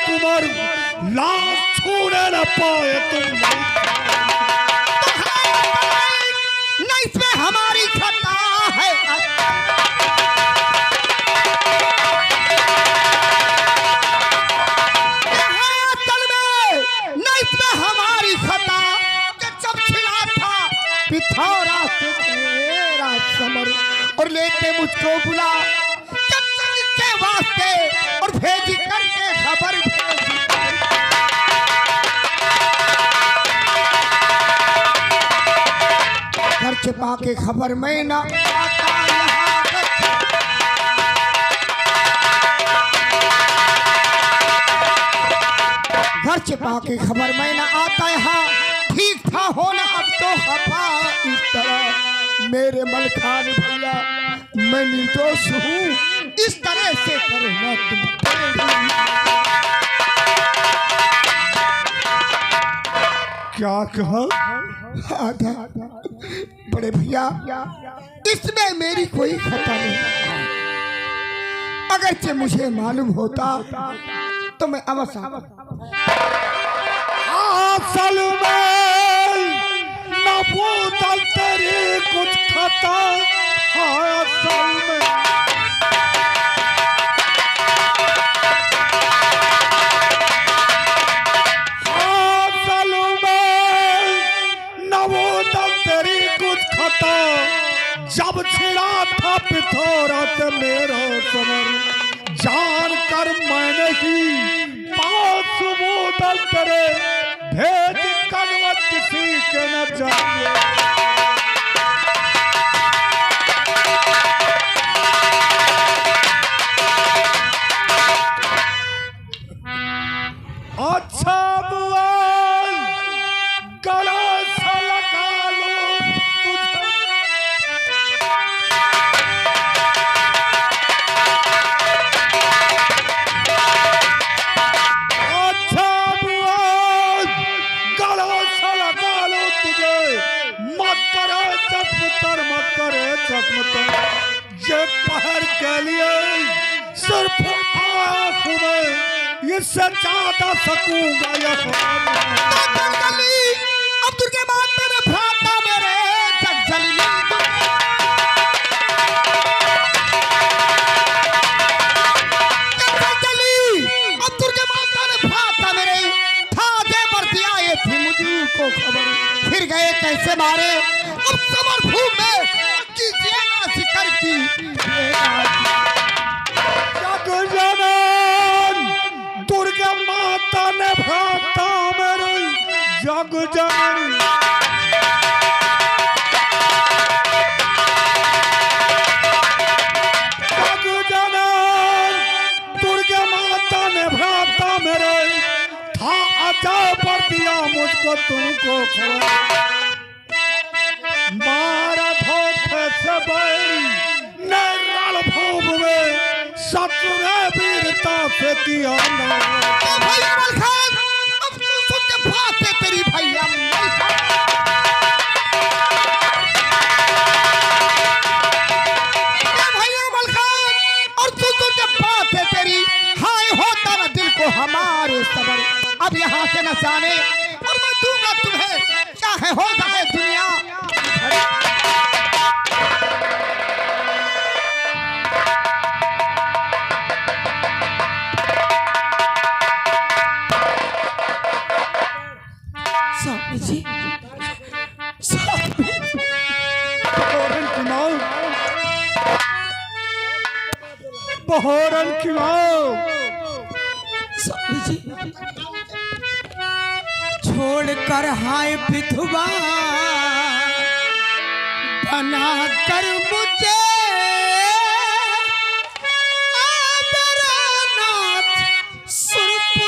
कुंवर लाश छूने न पाए तुम। नहीं इसमें हमारी खता है। नहीं इसमें हमारी खता जब खिला था पिथौरा से तेरा समर और लेते मुझको बुला के वास्ते और भेजी करके खबर भेजी। घर छिपा के खबर में ना आता घर छिपा के खबर में ना आता यहाँ ठीक था होना अब तो खफा इस तरह मेरे मलखान भैया मैं निर्दोष हूँ इस तरह से करना तुम। क्या कहा? आधा बड़े भैया इसमें मेरी कोई खता नहीं। अगरचे मुझे मालूम होता तो मैं अवश्य असल में न बोतल तेरी कुछ खता है। असल में न बोतल तेरी कुछ खता जब छिड़ा था पिथौरा से मेरा समर जान कर मैंने ही पांच बोतल तेरे भेज कनवत किसी के न जाने। अच्छा बुआ गला सा लगा लो ये पहर के लिए सिर्फ आँख में इससे ज्यादा सकूंगा यह। अब तुझे बात मेरे भ्राता मेरे जगजली अब तुझे बात मेरे भ्राता मेरे था दे पर दिया ये थी मुझको खबर फिर गए कैसे मारे अब समर भूमि में शिकर की जग जनन दुर्गा माता ने भ्राता मेरे जग जनन दुर्गा माता ने भ्राता मेरे था अजय पर दिया मुझको तुमको खबर मारा धोखे से ने रणभूम में शत्रु ने वीरता से किया ना। भैया मलखान अब तू सुन के बात है तेरी भैया मलखान और तू सुन के बात है तेरी हाय होता ना दिल को हमारे सबर अब यहाँ से न जाने और मैं दूंगा तुम्हें चाहे हो जाए दुनिया। बहोरन खिलाओ छोड़ कर हाय विधवा बना कर मुझे अमरनाथ सुरपुर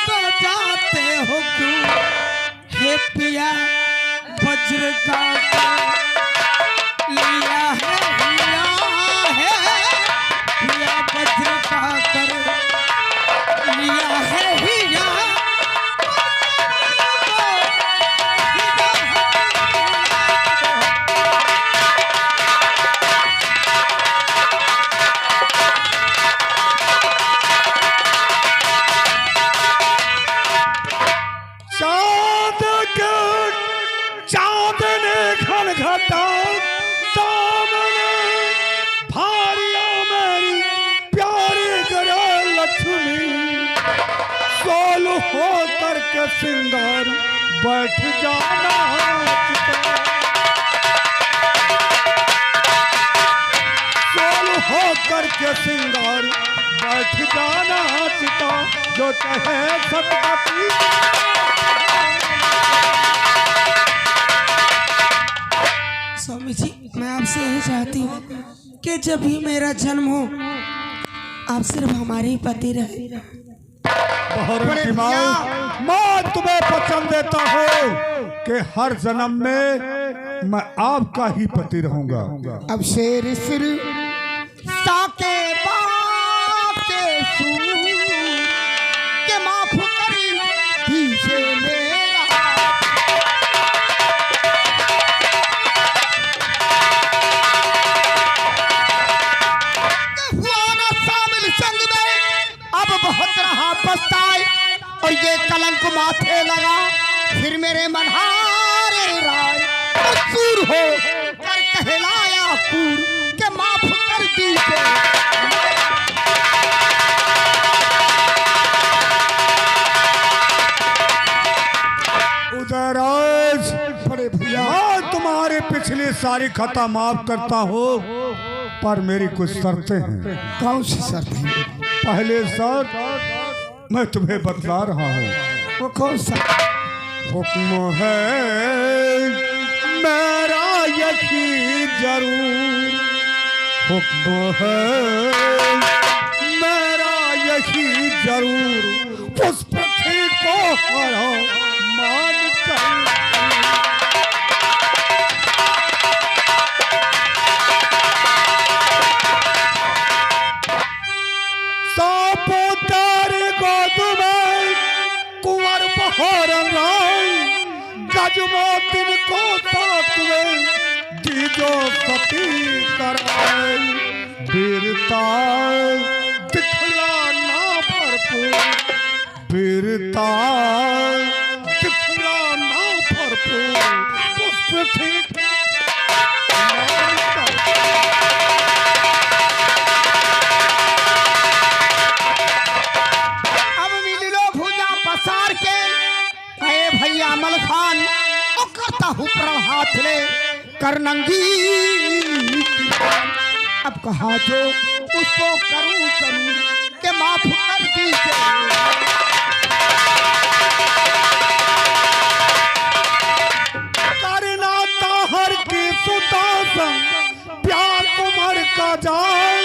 को जाते पिया वज्र का लिया है पिया वज्र का कर लिया है हीरा चांद ने घनघटा दामने भारिया मेरी प्यारी गरे लक्ष्मी सोल हो करके सिंगार बैठ जाना चिता सोल हो करके सिंगार बैठ जाना चिता जो चाहे सतपति स्वामी जी मैं आपसे यही चाहती हूँ कि जब भी मेरा जन्म हो आप सिर्फ हमारे ही पति रहे। मैं तुम्हें वचन देता हूँ कि हर जन्म में मैं आपका ही पति रहूंगा। अब शेर सिर साके बाके सूर के माफ करी दीजे मेरा बहुत रहा पछताए और ये कलंक माथे लगा फिर मेरे मनहारे राय सूर हो कर कहलाया पूर के माफ कर दीजिए। उधर आज बड़े भैया तुम्हारी पिछली सारी खता माफ करता हूँ पर मेरी कुछ शर्तें हैं। कौन सी शर्तें? पहले शर्त मैं तुम्हें बतला रहा हूँ। वो कौन सा? हुक्म है मेरा यही जरूर हुक्म है मेरा यही जरूर उस पृथ्वी को हरा मान कर कुंवर बहोर गजमोतिन को साथ में दीजो सती कराए वीरता दिखलाना भरपूर वीरता दिखलाना भरपूर पुष्प ठीक अमल खान ओ करता हूँ प्रण हाथ ले कर नंगी अब कहा जो उसको करूँ करूँ के माफ कर दीजिए। करना ताहर की सुदासन प्यार उमर का जाए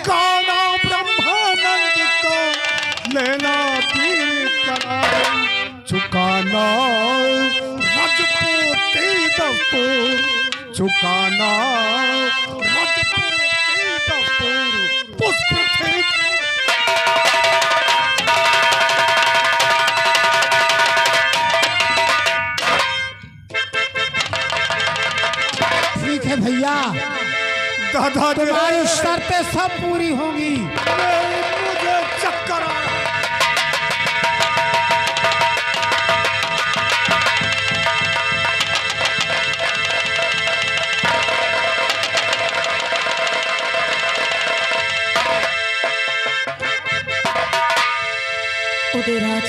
गाना ब्रह्मानंद को लेना पीर कराए चुकाना रजपूती दस्तूर चुकाना रजपूती दस्तूर पुष्प ठीक है भैया दादा तुम्हारी शर्तें सब पूरी होंगी। मुझे चक्कर आ रहा उदयराज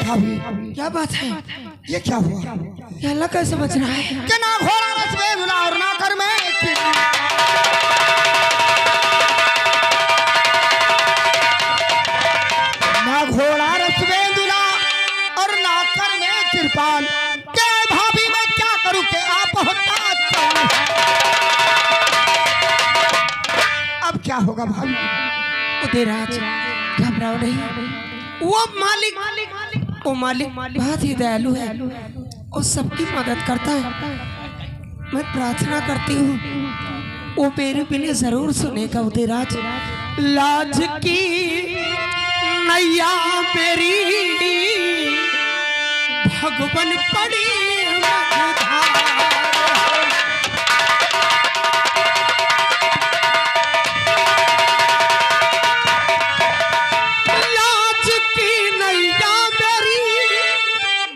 भाभी क्या बात है? ये क्या हुआ? ये अल्लाह कैसे बच रहा है? कि ना घोड़ा रस में धुला और ना कर में ना घोड़ा रस में धुला और ना कर में कृपाल के भाभी मैं क्या करूं के आप होता अब क्या होगा भाभी? उदयराज घबराओ नहीं, वो मालिक वो मालिक बहुत ही दयालु है और सबकी मदद करता है। मैं प्रार्थना करती हूँ वो मेरे बिना जरूर सुनेगा उदयराज। लाज की नैया मेरी भगवन पड़ी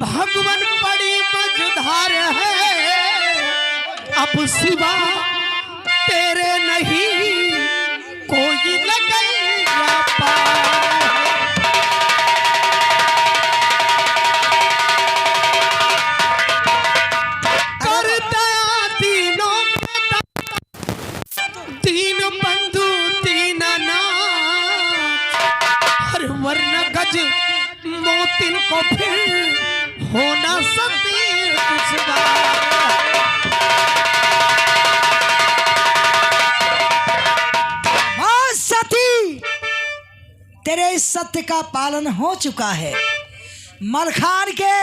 भगवन बड़ी मझधार है, अब सिवा तेरे नहीं कोई लगेगा पार। कर दया तीनों तीन बंधु तीन नाथ, हर वर्ण गज मोतिन को फिर होना सती कुछ मां सती, तेरे इस सत्य का पालन हो चुका है। मलखान के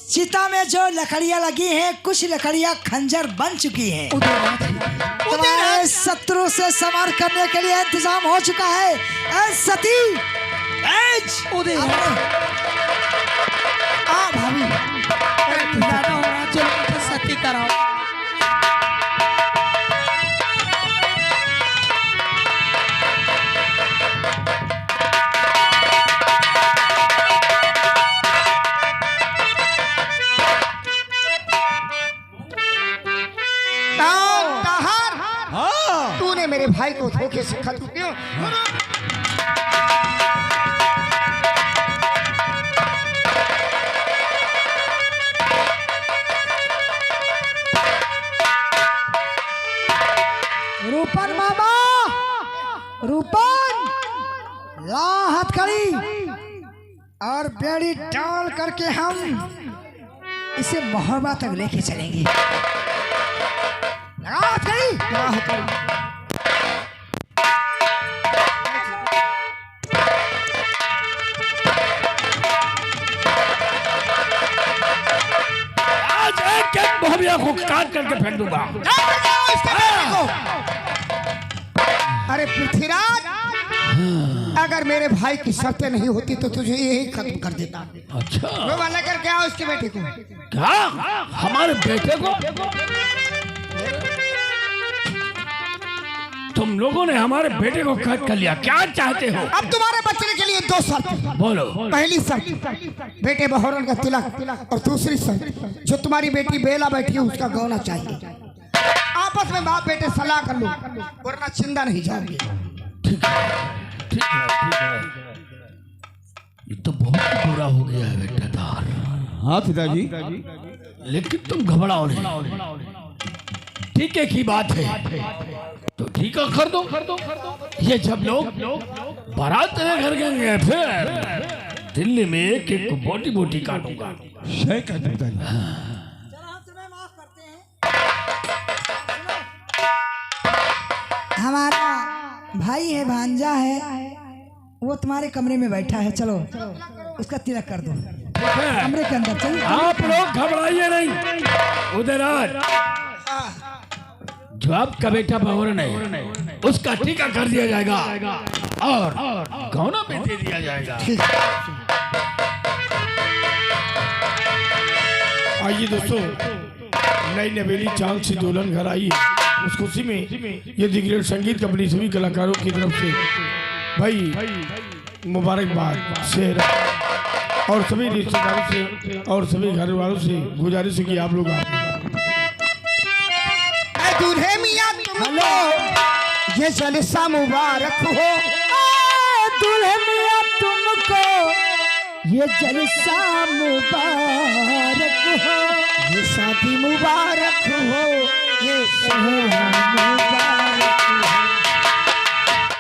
चिता में जो लकड़ियां लगी हैं, कुछ लकड़ियां खंजर बन चुकी हैं। तुम्हारे शत्रु से समर करने के लिए इंतजाम हो चुका है। ऐ सती, भाभी सती कराओ। तूने मेरे भाई को धोखे से खत्म किया। रूपन मामा, रूपन ला हथकड़ी और बेड़ी डाल करके हम इसे मोहब्बत तक लेके चलेंगे। लगा हथकड़ी, लगा हथकड़ी। आज एक मोहबिया को काट करके फेंक दूंगा। अरे पृथ्वीराज, अगर मेरे भाई की शर्तें नहीं होती तो तुझे यही खत्म कर देता। अच्छा, वो वाला करके आओ उसके बेटे को। क्या हमारे बेटे को? तुम लोगों ने हमारे बेटे को कैद कर लिया, क्या चाहते हो? अब तुम्हारे बचने के लिए दो शर्त। बोलो। पहली शर्त बेटे बहरन का तिलक, और दूसरी शर्त जो तुम्हारी बेटी बेला बैठी है उसका गौना चाहिए। आपस में बाप बेटे सलाह कर लो, वरना चिंता नहीं जाओगे। ठीक है, ठीक है, ठीक है। ये तो बहुत बुरा हो गया है बेटादार। हाँ पिताजी, लेकिन तुम घबराओ नहीं, टीके की बात है तो टीका कर दो। ये जब लोग बारात में घर गए फिर दिल्ली में एक एक बोटी बोटी काटूंगा। सही कहते पिताजी। हमारा भाई है, भांजा है, वो तुम्हारे कमरे में बैठा है। चलो उसका तिलक कर दो कमरे के अंदर। चलो आप लोग घबराइए नहीं। उदयराज, जो आपका बेटा बहरन है उसका टीका कर दिया जाएगा और गौना पे दे दिया जाएगा। आइए दोस्तों, नई नवेली चांद सी दुल्हन घर आई है। उस खुशी में ये दिग्गज संगीत कंपनी सभी कलाकारों की तरफ से भाई मुबारकबाद शेर और सभी रिश्तेदारों से और सभी घर वालों से गुजारिश है कि आप लोग दूल्हे मियां तुमको ये जलसा मुबारक हो। दूल्हे मियां तुमको ये जलसा मुबारक हो, ये शादी मुबारक हो, ये मुबारक हो।